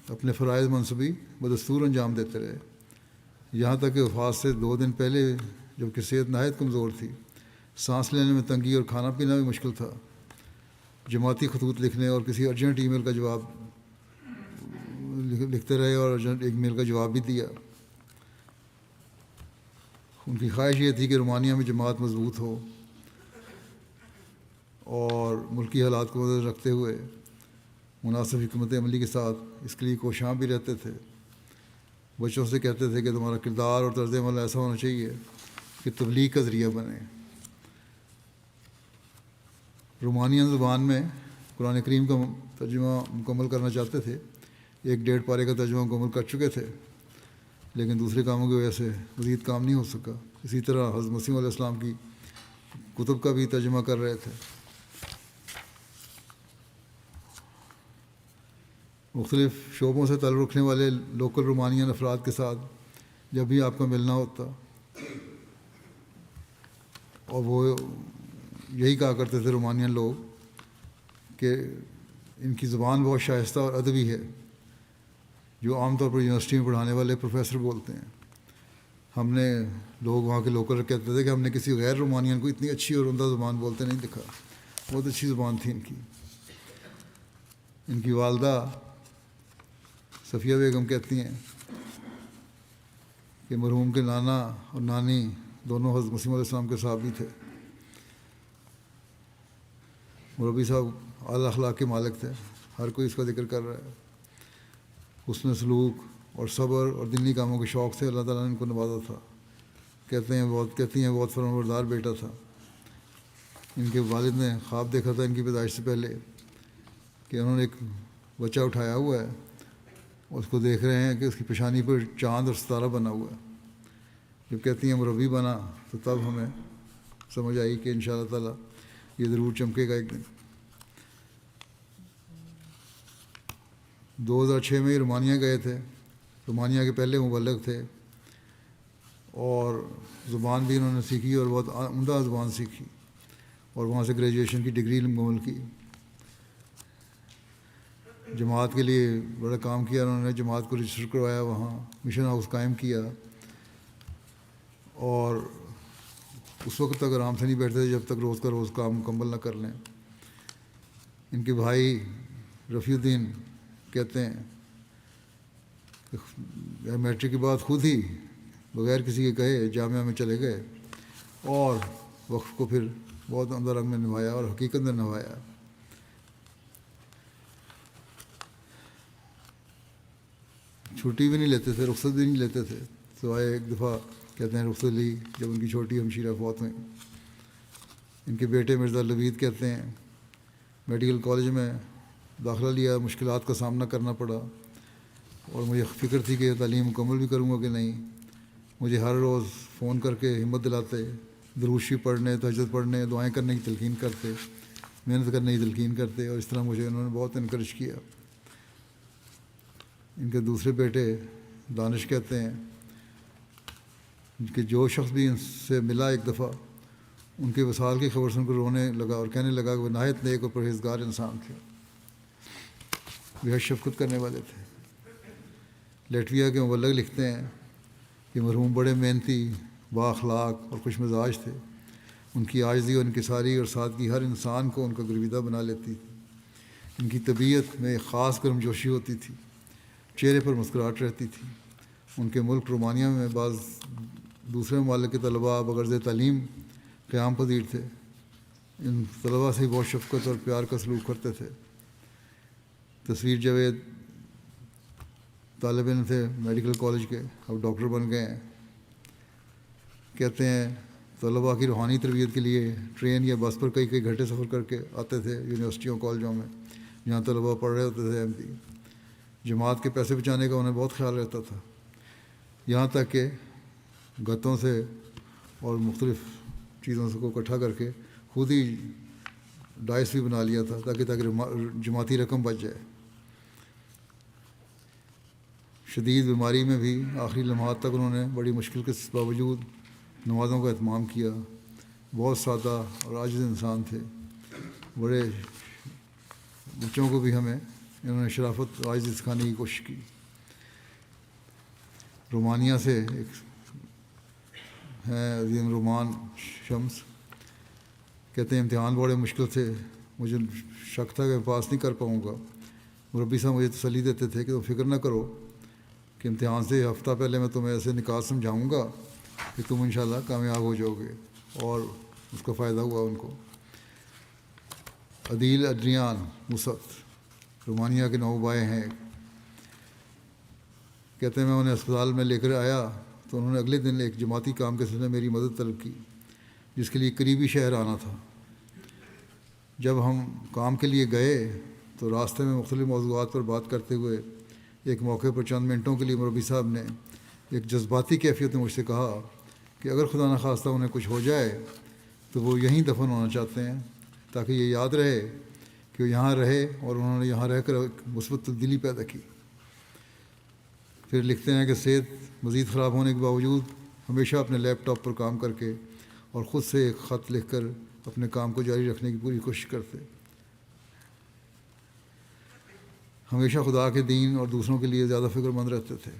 اپنے فرائض منصبی بدستور انجام دیتے رہے، یہاں تک کہ وفات سے 2 دن پہلے جبکہ صحت نہایت کمزور تھی، سانس لینے میں تنگی اور کھانا پینا بھی مشکل تھا، جماعتی خطوط لکھنے اور کسی ارجنٹ ای میل کا جواب لکھتے رہے اور ارجنٹ ایک میل کا جواب بھی دیا۔ ان کی خواہش یہ تھی کہ رومانیہ میں جماعت مضبوط ہو، اور ملکی حالات کو نظر رکھتے ہوئے مناسب حکمت عملی کے ساتھ اس کے لیے کوشاں بھی رہتے تھے۔ بچوں سے کہتے تھے کہ تمہارا کردار اور طرز عمل ایسا ہونا چاہیے کہ تبلیغ کا ذریعہ بنے۔ رومانین زبان میں قرآن کریم کا ترجمہ مکمل کرنا چاہتے تھے، 1.5 پارے کا ترجمہ مکمل کر چکے تھے، لیکن دوسرے کاموں کی وجہ سے مزید کام نہیں ہو سکا۔ اسی طرح حضرت مسیح علیہ السلام کی کتب کا بھی ترجمہ کر رہے تھے۔ مختلف شعبوں سے تعلق رکھنے والے لوکل رومانین افراد کے ساتھ جب بھی آپ کا ملنا ہوتا، اور وہ یہی کہا کرتے تھے رومانین لوگ کہ ان کی زبان بہت شائستہ اور ادبی ہے، جو عام طور پر یونیورسٹی میں پڑھانے والے پروفیسر بولتے ہیں۔ ہم نے لوگ وہاں کے لوکل کہتے تھے کہ ہم نے کسی غیر رومانین کو اتنی اچھی اور عمدہ زبان بولتے نہیں دیکھا، بہت اچھی زبان تھی ان کی۔ ان کی والدہ صفیہ بیگم کہتی ہیں کہ مرحوم کے نانا اور نانی دونوں حضرت مسیح علیہ السلام کے صحابی تھے۔ مربی صاحب اعلیٰ اخلاق کے مالک تھے، ہر کوئی اس کا ذکر کر رہا ہے۔ حسن سلوک اور صبر اور دینی کاموں کے شوق سے اللہ تعالیٰ نے ان کو نوازا تھا۔ کہتی ہیں بہت فرمانبردار بیٹا تھا۔ ان کے والد نے خواب دیکھا تھا ان کی پیدائش سے پہلے کہ انہوں نے ایک بچہ اٹھایا ہوا ہے، اور اس کو دیکھ رہے ہیں کہ اس کی پیشانی پر چاند اور ستارہ بنا ہوا ہے۔ جب کہتی ہیں مربی بنا تو تب ہمیں سمجھ آئی کہ انشاءاللہ تعالیٰ یہ ضرور چمکے گا ایک دن۔ 2006 میں یہ رومانیہ گئے تھے، رومانیہ کے پہلے مبلغ تھے، اور زبان بھی انہوں نے سیکھی اور بہت عمدہ زبان سیکھی، اور وہاں سے گریجویشن کی ڈگری مکمل کی۔ جماعت کے لیے بڑا کام کیا انہوں نے، جماعت کو رجسٹر کروایا، وہاں مشن ہاؤس قائم کیا، اور اس وقت تک آرام سے نہیں بیٹھتے تھے جب تک روز کا روز کام مکمل نہ کر لیں۔ ان کے بھائی رفیع الدین کہتے ہیں کہ میٹرک کے بعد خود ہی بغیر کسی کے کہے جامعہ میں چلے گئے، اور وقف کو پھر بہت عمدہ رنگ میں نبھایا اور حقیقت میں نبھایا۔ چھٹی بھی نہیں لیتے تھے، رخصت بھی نہیں لیتے تھے، سوائے ایک دفعہ کہتے ہیں رخصت لی جب ان کی چھوٹی ہمشیرہ فوت ہوئیں۔ ان کے بیٹے مرزا لبید کہتے ہیں میڈیکل کالج میں داخلہ لیا، مشکلات کا سامنا کرنا پڑا، اور مجھے فکر تھی کہ تعلیم مکمل بھی کروں گا کہ نہیں۔ مجھے ہر روز فون کر کے ہمت دلاتے، درود شریف پڑھنے، تہجد پڑھنے، دعائیں کرنے کی تلقین کرتے، محنت کرنے کی تلقین کرتے، اور اس طرح مجھے انہوں نے بہت انکریج کیا۔ ان کے دوسرے بیٹے دانش کہتے ہیں کہ جو شخص بھی ان سے ملا ایک دفعہ، ان کے وصال کی خبر سن کر رونے لگا اور کہنے لگا کہ وہ نہایت نیک اور پرہیزگار انسان تھے، بے حد شفقت کرنے والے تھے۔ لیٹویا کے مبلغ لکھتے ہیں کہ مرحوم بڑے محنتی، با اخلاق اور خوش مزاج تھے۔ ان کی عاجزی اور انکساری اور سادگی ہر انسان کو ان کا گرویدہ بنا لیتی تھی۔ ان کی طبیعت میں ایک خاص گرم جوشی ہوتی تھی، چہرے پر مسکراہٹ رہتی تھی، ان کے ملک رومانیہ میں بعض دوسرے ممالک کے طلباء بغرض تعلیم قیام پذیر تھے. ان طلباء سے بہت شفقت اور پیار کا سلوک کرتے تھے. تصویر جاوید طالب علم تھے میڈیکل کالج کے، اب ڈاکٹر بن گئے ہیں. کہتے ہیں طلباء کی روحانی تربیت کے لیے ٹرین یا بس پر کئی گھنٹے سفر کر کے آتے تھے یونیورسٹیوں کالجوں میں جہاں طلباء پڑھ رہے ہوتے تھے. MP جماعت کے پیسے بچانے کا انہیں بہت خیال رہتا تھا، یہاں تک کہ گتوں سے اور مختلف چیزوں سے کو اکٹھا کر کے خود ہی ڈائس بھی بنا لیا تھا تاکہ جماعتی رقم بچ جائے. شدید بیماری میں بھی آخری لمحات تک انہوں نے بڑی مشکل کے باوجود نمازوں کا اہتمام کیا. بہت سادہ اور عاجز انسان تھے. بڑے بچوں کو بھی انہوں نے شرافت اور عاجزی سکھانے کی کوشش کی. رومانیہ سے ایک ہیں عظیم رومان شمس، کہتے ہیں امتحان بڑے مشکل تھے، مجھے شک تھا کہ میں پاس نہیں کر پاؤں گا. مربی صاحب مجھے تسلی دیتے تھے کہ تم فکر نہ کرو کہ امتحان سے ہفتہ پہلے میں تمہیں ایسے نکات سمجھاؤں گا کہ تم انشاءاللہ کامیاب ہو جاؤ گے، اور اس کا فائدہ ہوا ان کو. عدیل اڈریان مسعد رومانیہ کے 9 بھائی ہیں. کہتے ہیں میں انہیں اسپتال میں لے کر آیا تو انہوں نے اگلے دن ایک جماعتی کام کے سلسلے میں میری مدد طلب کی جس کے لیے قریبی شہر آنا تھا. جب ہم کام کے لیے گئے تو راستے میں مختلف موضوعات پر بات کرتے ہوئے ایک موقع پر چند منٹوں کے لیے مربی صاحب نے ایک جذباتی کیفیت میں مجھ سے کہا کہ اگر خدا نخواستہ انہیں کچھ ہو جائے تو وہ یہیں دفن ہونا چاہتے ہیں تاکہ یہ یاد رہے کہ وہ یہاں رہے، اور انہوں نے یہاں رہ کر ایک مثبت تبدیلی پیدا کی. پھر لکھتے ہیں کہ صحت مزید خراب ہونے کے باوجود ہمیشہ اپنے لیپ ٹاپ پر کام کر کے اور خود سے ایک خط لکھ کر اپنے کام کو جاری رکھنے کی پوری کوشش کرتے. ہمیشہ خدا کے دین اور دوسروں کے لیے زیادہ فکر مند رہتے تھے.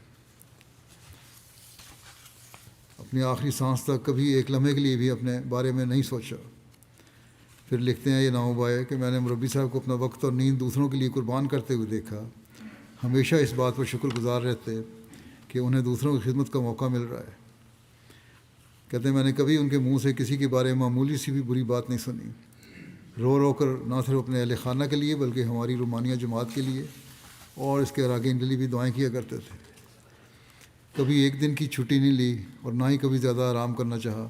اپنی آخری سانس تک کبھی ایک لمحے کے لیے بھی اپنے بارے میں نہیں سوچا. پھر لکھتے ہیں یہ 9 بھائی کہ میں نے مربی صاحب کو اپنا وقت اور نیند دوسروں کے لیے قربان کرتے ہوئے دیکھا. ہمیشہ اس بات پر شکر گزار رہتے کہ انہیں دوسروں کی خدمت کا موقع مل رہا ہے. کہتے ہیں میں نے کبھی ان کے منہ سے کسی کے بارے میں معمولی سی بھی بری بات نہیں سنی. رو رو کر نہ صرف اپنے اہل خانہ کے لیے بلکہ ہماری رومانیہ جماعت کے لیے اور اس کے اراکین کے لیے بھی دعائیں کیا کرتے تھے. کبھی ایک دن کی چھٹی نہیں لی اور نہ ہی کبھی زیادہ آرام کرنا چاہا،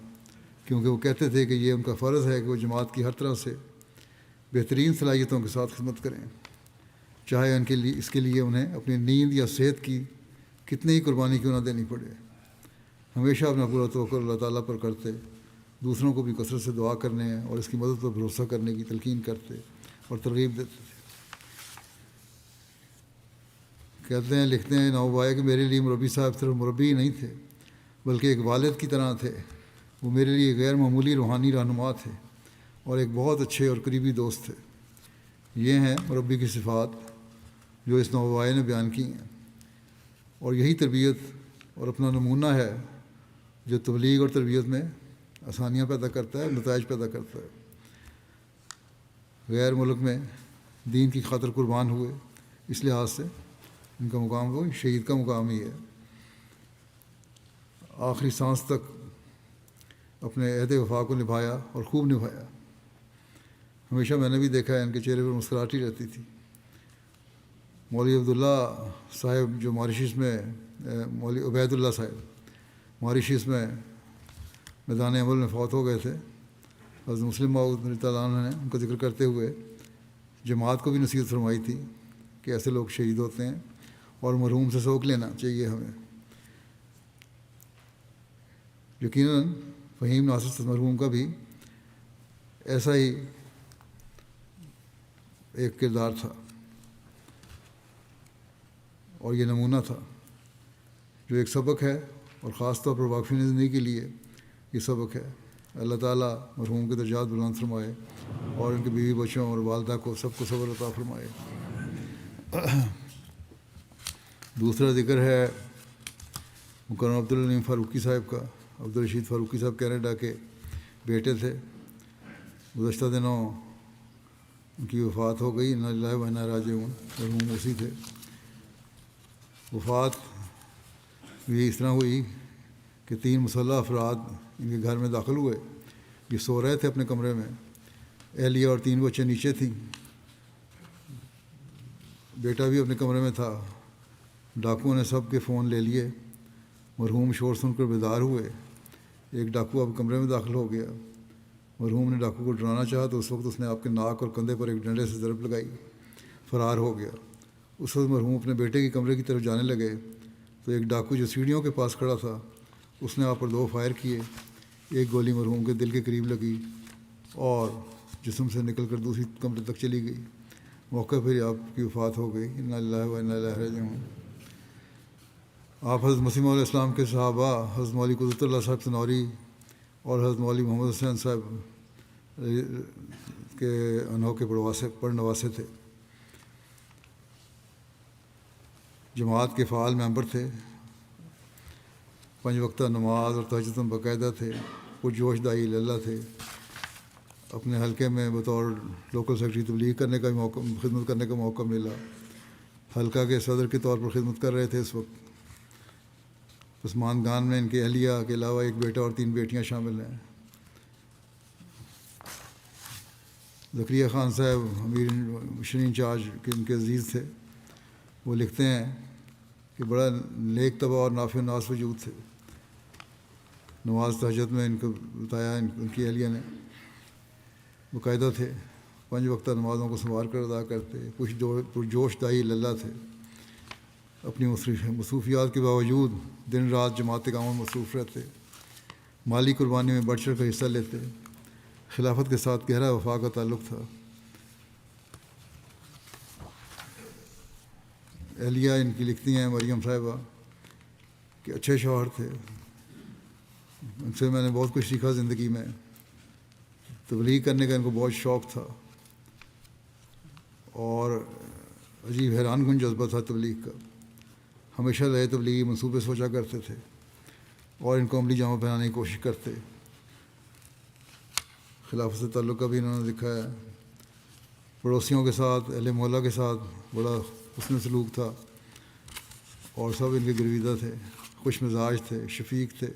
کیونکہ وہ کہتے تھے کہ یہ ان کا فرض ہے کہ وہ جماعت کی ہر طرح سے بہترین صلاحیتوں کے ساتھ خدمت کریں، چاہے ان کے لیے اس کے لیے انہیں اپنی نیند یا صحت کی کتنی ہی قربانی کیوں نہ دینی پڑے. ہمیشہ اپنا پورا توقع اللہ تعالیٰ پر کرتے، دوسروں کو بھی کثرت سے دعا کرنے اور اس کی مدد پر بھروسہ کرنے کی تلقین کرتے اور ترغیب دیتے تھے. کہتے ہیں لکھتے ہیں 9 بھائی کہ میرے لیے مربی صاحب صرف مربی ہی نہیں تھے بلکہ ایک والد کی طرح تھے. وہ میرے لیے غیر معمولی روحانی رہنما تھے اور ایک بہت اچھے اور قریبی دوست تھے. یہ ہیں مربی کی صفات جو اس 9 بھائی نے بیان کی ہیں، اور یہی تربیت اور اپنا نمونہ ہے جو تبلیغ اور تربیت میں آسانیاں پیدا کرتا ہے، نتائج پیدا کرتا ہے. غیر ملک میں دین کی خاطر قربان ہوئے، اس لحاظ سے ان کا مقام وہ شہید کا مقام ہی ہے. آخری سانس تک اپنے عہد وفا کو نبھایا اور خوب نبھایا. ہمیشہ میں نے بھی دیکھا ہے ان کے چہرے پر مسکراہٹ ہی رہتی تھی. مولوی عبداللہ صاحب جو ماریشس میں مولوی عبید اللہ صاحب ماریشس میں میدان عمل میں فوت ہو گئے تھے. حضرت مسلم موعود رضی اللہ عنہ نے ان کا ذکر کرتے ہوئے جماعت کو بھی نصیحت فرمائی تھی کہ ایسے لوگ شہید ہوتے ہیں اور مرحوم سے سبق لینا چاہیے ہمیں. یقیناً فہیم ناصر مرحوم کا بھی ایسا ہی ایک کردار تھا اور یہ نمونہ تھا جو ایک سبق ہے، اور خاص طور پر واقفین زندگی کے لیے یہ سبق ہے. اللہ تعالیٰ مرحوم کے درجات بلند فرمائے اور ان کے بیوی بچوں اور والدہ کو سب کو صبر عطا فرمائے. دوسرا ذکر ہے مکرم عبدالعلیم فاروقی صاحب کا. عبدالرشید فاروقی صاحب کینیڈا کے بیٹے تھے. گزشتہ دنوں ان کی وفات ہو گئی، انا للہ و انا الیہ راجعون. مرحوم اسی تھے. وفات یہ اس طرح ہوئی کہ 3 مسلح افراد ان کے گھر میں داخل ہوئے. یہ سو رہے تھے اپنے کمرے میں. اہلیہ اور 3 بچے نیچے تھیں. بیٹا بھی اپنے کمرے میں تھا. ڈاکوؤں نے سب کے فون لے لیے. مرحوم شور سن کر بیدار ہوئے. ایک ڈاکو اب کمرے میں داخل ہو گیا. مرحوم نے ڈاکو کو ڈرانا چاہا تو اس وقت اس نے آپ کے ناک اور کندھے پر ایک ڈنڈے سے ضرب لگائی. فرار ہو گیا. اس وقت مرحوم اپنے بیٹے کے کمرے کی طرف جانے لگے تو ایک ڈاکو جو سیڑھیوں کے پاس کھڑا تھا اس نے آپ پر 2 فائر کیے. ایک گولی مرحوم کے دل کے قریب لگی اور جسم سے نکل کر دوسری کمرے تک چلی گئی. موقع پہ آپ کی وفات ہو گئی. انا للہ و انا الیہ راجعون. آپ حضرت مسیح موعود علیہ السلام کے صحابہ حضرت مولوی قدرت اللہ صاحب سنوری اور حضرت مولوی محمد حسین صاحب کے انوکھے پڑھنواسے تھے. جماعت کے فعال ممبر تھے. 5 وقتہ نماز اور تہجد میں باقاعدہ تھے. پرجوش داعی اللہ تھے. اپنے حلقے میں بطور لوکل سیکرٹری تبلیغ کرنے کا موقع خدمت کرنے کا موقع ملا. حلقہ کے صدر کے طور پر خدمت کر رہے تھے اس وقت. پسماندگان میں ان کے اہلیہ کے علاوہ ایک بیٹا اور 3 بیٹیاں شامل ہیں. زکریا خان صاحب امیر مشن انچارج کے ان کے عزیز تھے. وہ لکھتے ہیں کہ بڑا نیک طبع اور نافع الناس وجود تھے. نماز تہجد میں ان کو بتایا ان کی اہلیہ نے باقاعدہ تھے. 5 وقتہ نمازوں کو سنوار کر ادا کرتے. پرجوش داعی اللہ تھے. اپنی مصروفیات کے باوجود دن رات جماعت کاموں میں مصروف رہتے. مالی قربانی میں بڑھ چڑھ کر حصہ لیتے. خلافت کے ساتھ گہرا وفا کا تعلق تھا. اہلیہ ان کی لکھتی ہیں مریم صاحبہ کہ اچھے شوہر تھے. ان سے میں نے بہت کچھ سیکھا زندگی میں. تبلیغ کرنے کا ان کو بہت شوق تھا اور عجیب حیران کن جذبہ تھا تبلیغ کا. ہمیشہ نئے تبلیغی منصوبے سوچا کرتے تھے اور ان کو عملی جامہ پہنانے کی کوشش کرتے. خلافت سے تعلق کا بھی انہوں نے لکھا ہے. پڑوسیوں کے ساتھ اہل محلہ کے ساتھ بڑا حسن سلوک تھا اور سب ان کے گرویدہ تھے. خوش مزاج تھے. شفیق تھے.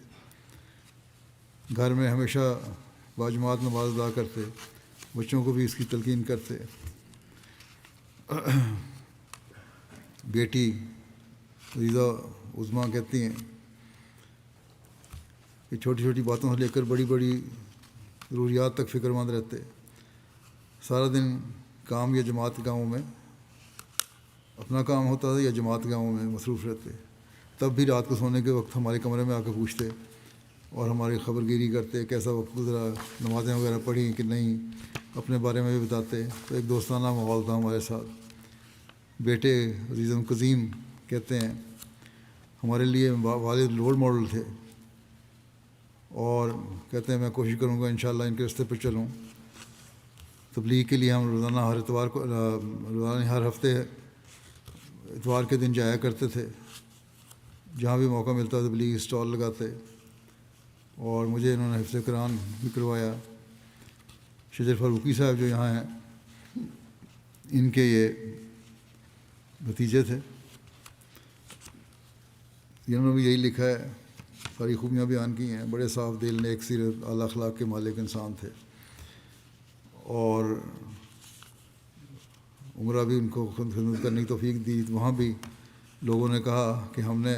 گھر میں ہمیشہ باجماعت نماز ادا کرتے. بچوں کو بھی اس کی تلقین کرتے. بیٹی عزیزہ عظمیٰ کہتی ہیں کہ چھوٹی چھوٹی باتوں سے لے کر بڑی بڑی ضروریات تک فکر مند رہتے. سارا دن کام یا جماعت کے کاموں میں اپنا کام ہوتا تھا یا جماعت کے کاموں میں مصروف رہتے. تب بھی رات کو سونے کے وقت ہمارے کمرے میں آ کے پوچھتے اور ہماری خبر گیری کرتے. کیسا وقت گزرا, نمازیں وغیرہ پڑھی کہ نہیں, اپنے بارے میں بھی بتاتے. تو ایک دوستانہ ماحول تھا ہمارے ساتھ. بیٹے عزیز قزیم کہتے ہیں ہمارے لیے والد رول ماڈل تھے اور کہتے ہیں میں کوشش کروں گا انشاءاللہ ان کے راستے پر چلوں. تبلیغ کے لیے ہم روزانہ ہر ہفتے اتوار کے دن جایا کرتے تھے. جہاں بھی موقع ملتا تبلیغ اسٹال لگاتے اور مجھے انہوں نے حفظ قرآن بھی کروایا. شجر فاروقی صاحب جو یہاں ہیں ان کے یہ بھتیجے تھے. انہوں نے بھی یہی لکھا ہے, ساری خوبیاں بیان کی ہیں. بڑے صاف دل, نیک سیرت, اعلیٰ اخلاق کے مالک انسان تھے اور عمرہ بھی ان کو خدمت کرنے کی توفیق دی. وہاں بھی لوگوں نے کہا کہ ہم نے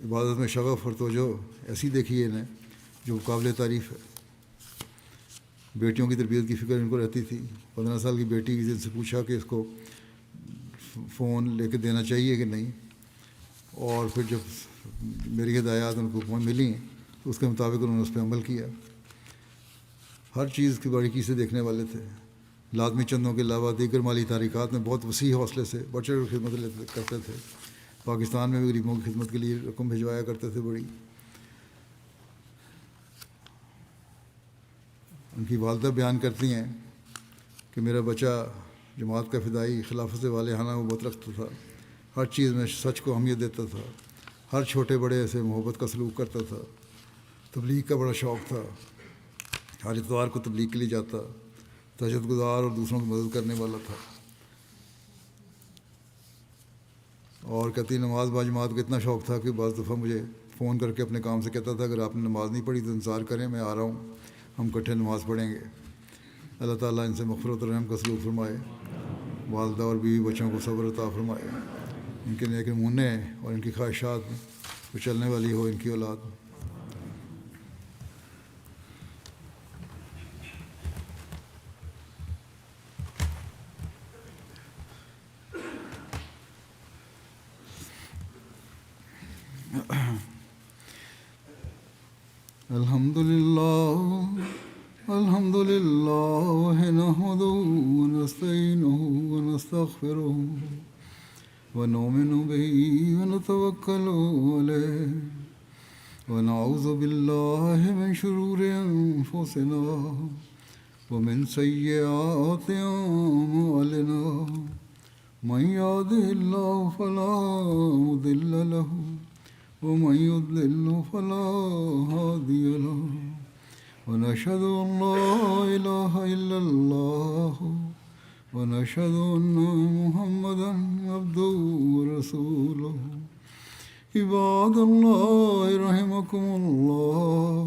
عبادت میں شغف اور توجہ ایسی دیکھی ہے انہیں جو قابل تعریف ہے. بیٹیوں کی تربیت کی فکر ان کو رہتی تھی. 15 سال کی بیٹی جن سے پوچھا کہ اس کو فون لے کے دینا چاہیے کہ نہیں, اور پھر جب میری ہدایات ان کو ملیں تو اس کے مطابق انہوں نے اس پہ عمل کیا. ہر چیز کی باریکی سے دیکھنے والے تھے. لازمی چندوں کے علاوہ دیگر مالی تحریکات میں بہت وسیع حوصلے سے بڑھ چڑھ کر خدمت کرتے تھے. پاکستان میں بھی غریبوں کی خدمت کے لیے رقم بھجوایا کرتے تھے بڑی. ان کی والدہ بیان کرتی ہیں کہ میرا بچہ جماعت کا فدائی, خلافت سے والہانہ محبت رکھتا تھا. ہر چیز میں سچ کو اہمیت دیتا تھا. ہر چھوٹے بڑے سے محبت کا سلوک کرتا تھا. تبلیغ کا بڑا شوق تھا. ہر اتوار کو تبلیغ کے لیے جاتا. تہجد گزار اور دوسروں کی مدد کرنے والا تھا. اور کہتی نماز باجماعت کا اتنا شوق تھا کہ بعض دفعہ مجھے فون کر کے اپنے کام سے کہتا تھا اگر آپ نے نماز نہیں پڑھی تو انتظار کریں میں آ رہا ہوں، ہم اکٹھے نماز پڑھیں گے۔ اللہ تعالیٰ ان سے مغفرت و رحم کا سلوک فرمائے، والدہ اور بیوی بچوں کو صبر عطا فرمائے، ان کے نیک نمونے اور ان کی خواہشات پہ چلنے والی ہو ان کی اولاد۔ الحمد لله نحمده ونستعينه ونستغفره ونؤمن به ونتوكل عليه ونعوذ بالله من شرور أنفسنا ومن سيئات أعمالنا من يهده الله فلا مضل له ومن يضلل فلا هادي له ونشهد أن لا إله إلا الله ونشهد أن محمدا عبده ورسوله عباد الله رحمكم الله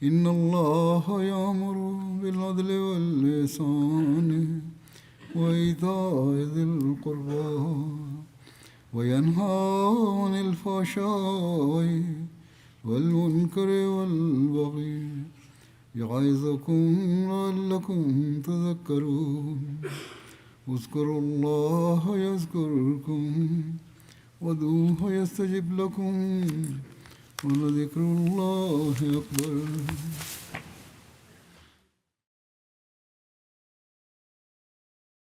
إن الله يأمر بالعدل والإحسان وإيتاء ذي القربى وينهى عن الفحشاء والمنكر والبغي يعظكم لعلكم تذكرون اذكروا الله يذكركم وادعوه يستجب لكم ولذكر الله أكبر